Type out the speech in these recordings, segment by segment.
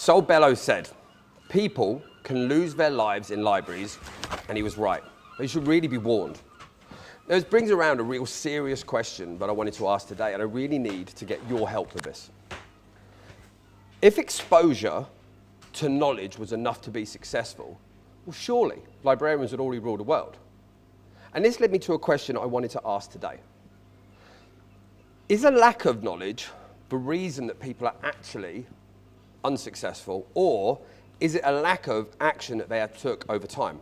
Sol Bellows said, people can lose their lives in libraries, and he was right. They should really be warned. Now, this brings around a real serious question that I wanted to ask today, and I really need to get your help with this. If exposure to knowledge was enough to be successful, well, surely librarians would already rule the world. And this led me to a question I wanted to ask today. Is a lack of knowledge the reason that people are actually unsuccessful, or is it a lack of action that they have took over time?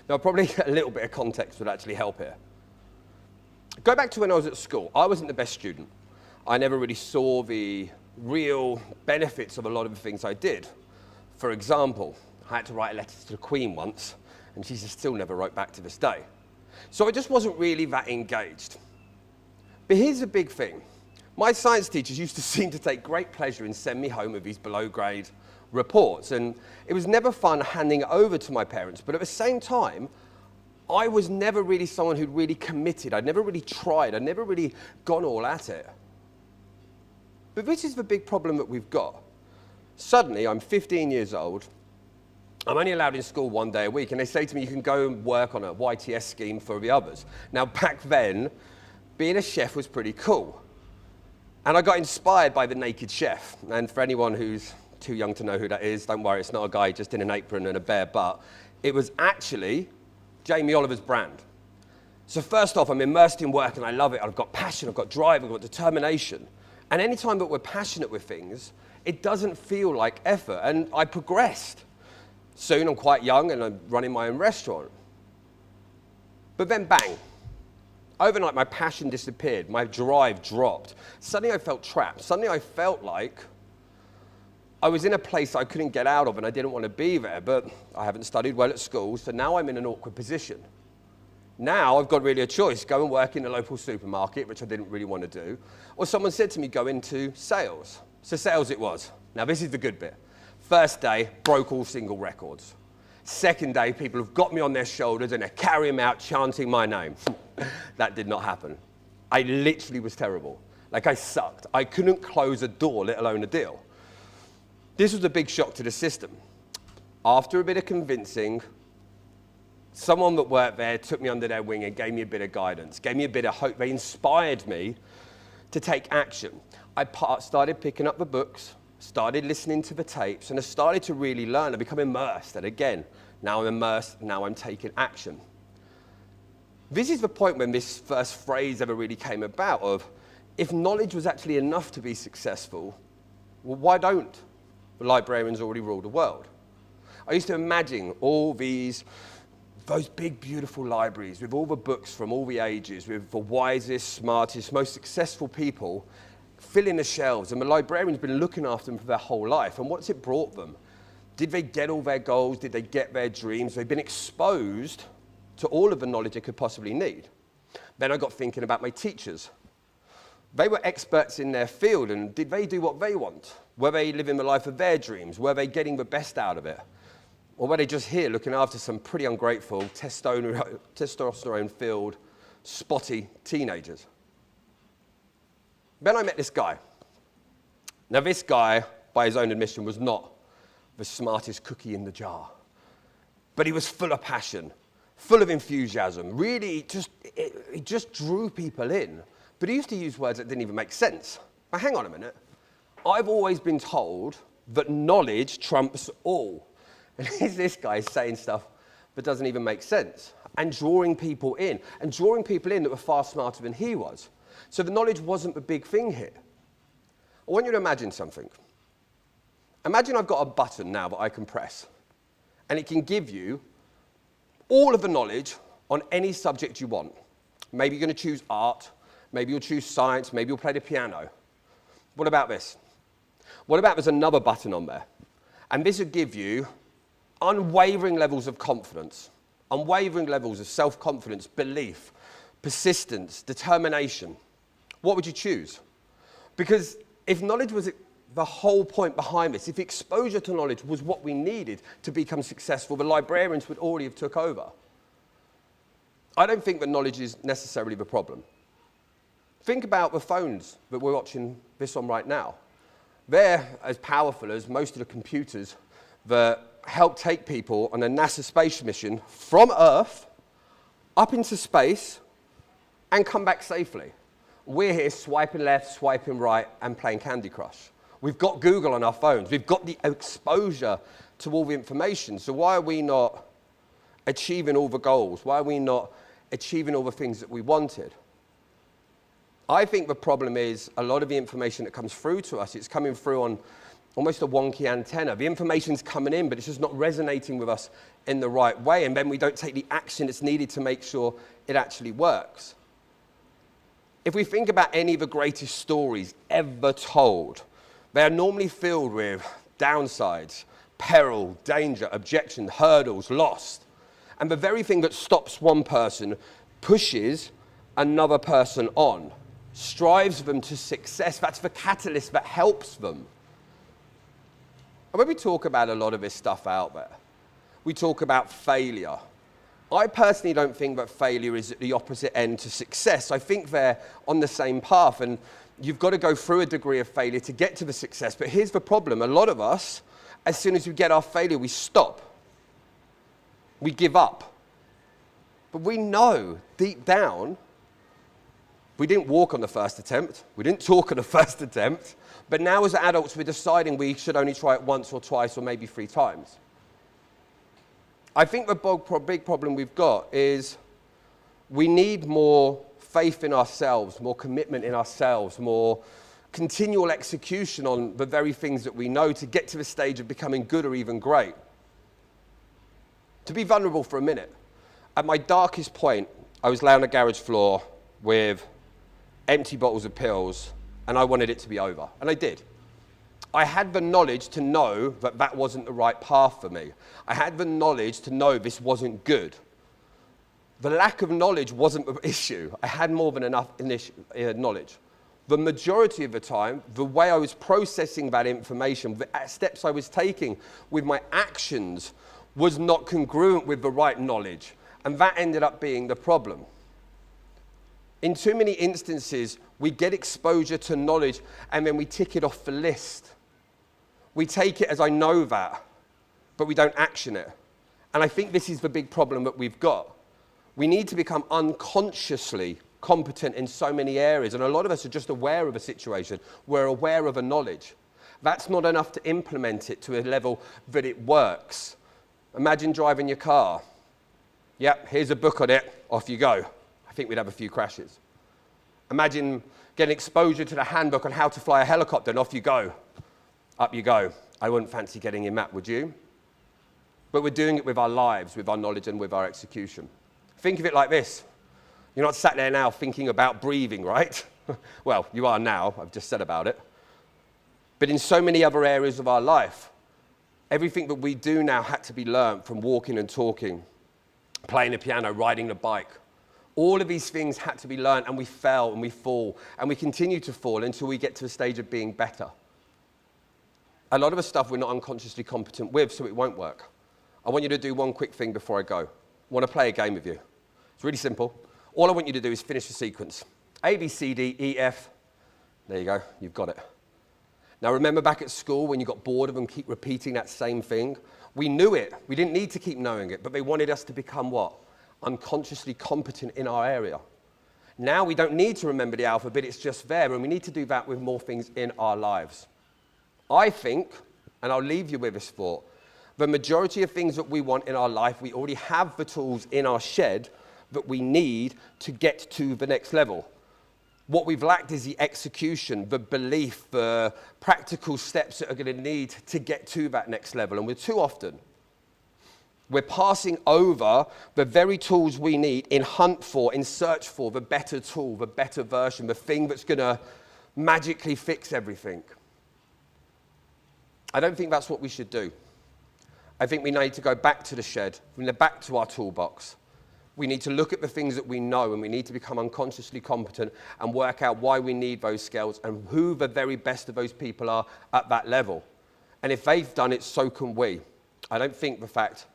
Now, probably a little bit of context would actually help here. Go back to when I was at school. I wasn't the best student. I never really saw the real benefits of a lot of the things I did. For example, I had to write a letter to the Queen once, and she still never wrote back to this day. So I just wasn't really that engaged. But here's the big thing. My science teachers used to seem to take great pleasure in sending me home with these below grade reports, and it was never fun handing it over to my parents, but at the same time, I was never really someone who'd really committed. I'd never really tried. I'd never really gone all at it. But this is the big problem that we've got. Suddenly, I'm 15 years old. I'm only allowed in school 1 day a week, and they say to me, you can go and work on a YTS scheme for the others. Now, back then, being a chef was pretty cool. And I got inspired by the Naked Chef. And for anyone who's too young to know who that is, don't worry, it's not a guy just in an apron and a bare butt. It was actually Jamie Oliver's brand. So first off, I'm immersed in work and I love it. I've got passion, I've got drive, I've got determination. And any time that we're passionate with things, it doesn't feel like effort. And I progressed. Soon I'm quite young and I'm running my own restaurant. But then bang. Overnight, my passion disappeared. My drive dropped. Suddenly, I felt trapped. Suddenly, I felt like I was in a place I couldn't get out of, and I didn't want to be there. But I haven't studied well at school, so now I'm in an awkward position. Now, I've got really a choice. Go and work in the local supermarket, which I didn't really want to do. Or someone said to me, go into sales. So sales it was. Now, this is the good bit. First day, broke all single records. Second day, people have got me on their shoulders and they're carrying me out chanting my name. That did not happen. I literally was terrible. Like, I sucked. I couldn't close a door, let alone a deal. This was a big shock to the system. After a bit of convincing, someone that worked there took me under their wing and gave me a bit of guidance, gave me a bit of hope. They inspired me to take action. I started picking up the books, started listening to the tapes, and I started to really learn and become immersed. And again, now I'm immersed, now I'm taking action. This is the point when this first phrase ever really came about of, if knowledge was actually enough to be successful, well, why don't the librarians already rule the world? I used to imagine all those big, beautiful libraries with all the books from all the ages, with the wisest, smartest, most successful people filling the shelves, and the librarian's been looking after them for their whole life. And what's it brought them? Did they get all their goals? Did they get their dreams? They've been exposed to all of the knowledge they could possibly need. Then I got thinking about my teachers. They were experts in their field, and did they do what they want? Were they living the life of their dreams? Were they getting the best out of it? Or were they just here looking after some pretty ungrateful, testosterone-filled, spotty teenagers? Then I met this guy. Now, this guy, by his own admission, was not the smartest cookie in the jar. But he was full of passion, full of enthusiasm. Really, he just drew people in. But he used to use words that didn't even make sense. Now, hang on a minute. I've always been told that knowledge trumps all. And here's this guy saying stuff that doesn't even make sense. And drawing people in. And drawing people in that were far smarter than he was. So the knowledge wasn't the big thing here. I want you to imagine something. Imagine I've got a button now that I can press. And it can give you all of the knowledge on any subject you want. Maybe you're going to choose art. Maybe you'll choose science. Maybe you'll play the piano. What about this? What about there's another button on there? And this will give you unwavering levels of confidence, unwavering levels of self-confidence, belief, persistence, determination. What would you choose? Because if knowledge was the whole point behind this, if exposure to knowledge was what we needed to become successful, the librarians would already have took over. I don't think that knowledge is necessarily the problem. Think about the phones that we're watching this on right now. They're as powerful as most of the computers that help take people on a NASA space mission from Earth up into space and come back safely. We're here swiping left, swiping right, and playing Candy Crush. We've got Google on our phones. We've got the exposure to all the information. So why are we not achieving all the goals? Why are we not achieving all the things that we wanted? I think the problem is a lot of the information that comes through to us, it's coming through on almost a wonky antenna. The information's coming in, but it's just not resonating with us in the right way, and then we don't take the action that's needed to make sure it actually works. If we think about any of the greatest stories ever told, they are normally filled with downsides, peril, danger, objection, hurdles, loss. And the very thing that stops one person pushes another person on, strives them to success. That's the catalyst that helps them. And when we talk about a lot of this stuff out there, we talk about failure. I personally don't think that failure is at the opposite end to success. I think they're on the same path, and you've got to go through a degree of failure to get to the success. But here's the problem. A lot of us, as soon as we get our failure, we stop. We give up. But we know deep down, we didn't walk on the first attempt. We didn't talk on the first attempt. But now as adults, we're deciding we should only try it once or twice or maybe 3 times. I think the big problem we've got is we need more faith in ourselves, more commitment in ourselves, more continual execution on the very things that we know to get to the stage of becoming good or even great. To be vulnerable for a minute, at my darkest point, I was laying on a garage floor with empty bottles of pills, and I wanted it to be over, and I did. I had the knowledge to know that that wasn't the right path for me. I had the knowledge to know this wasn't good. The lack of knowledge wasn't the issue. I had more than enough knowledge. The majority of the time, the way I was processing that information, the steps I was taking with my actions was not congruent with the right knowledge, and that ended up being the problem. In too many instances, we get exposure to knowledge and then we tick it off the list. We take it as I know that, but we don't action it. And I think this is the big problem that we've got. We need to become unconsciously competent in so many areas, and a lot of us are just aware of a situation. We're aware of a knowledge. That's not enough to implement it to a level that it works. Imagine driving your car. Yep, here's a book on it, off you go. I think we'd have a few crashes. Imagine getting exposure to the handbook on how to fly a helicopter, and off you go. Up you go. I wouldn't fancy getting in that, would you? But we're doing it with our lives, with our knowledge, and with our execution. Think of it like this. You're not sat there now thinking about breathing, right? Well, you are now, I've just said about it. But in so many other areas of our life, everything that we do now had to be learned, from walking and talking, playing the piano, riding the bike. All of these things had to be learned, and we fell and we fall, and we continue to fall until we get to a stage of being better. A lot of the stuff we're not unconsciously competent with, so it won't work. I want you to do one quick thing before I go. I want to play a game with you. It's really simple. All I want you to do is finish the sequence. A, B, C, D, E, F. There you go, you've got it. Now remember back at school when you got bored of them keep repeating that same thing? We knew it. We didn't need to keep knowing it, but they wanted us to become what? Unconsciously competent in our area. Now we don't need to remember the alphabet, it's just there, and we need to do that with more things in our lives. I think, and I'll leave you with this thought, the majority of things that we want in our life, we already have the tools in our shed that we need to get to the next level. What we've lacked is the execution, the belief, the practical steps that are going to need to get to that next level. And too often, we're passing over the very tools we need in search for the better tool, the better version, the thing that's going to magically fix everything. I don't think that's what we should do. I think we need to go back to the shed, back to our toolbox. We need to look at the things that we know, and we need to become unconsciously competent and work out why we need those skills and who the very best of those people are at that level. And if they've done it, so can we. I don't think the fact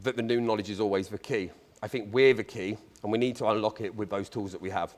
that the new knowledge is always the key. I think we're the key, and we need to unlock it with those tools that we have.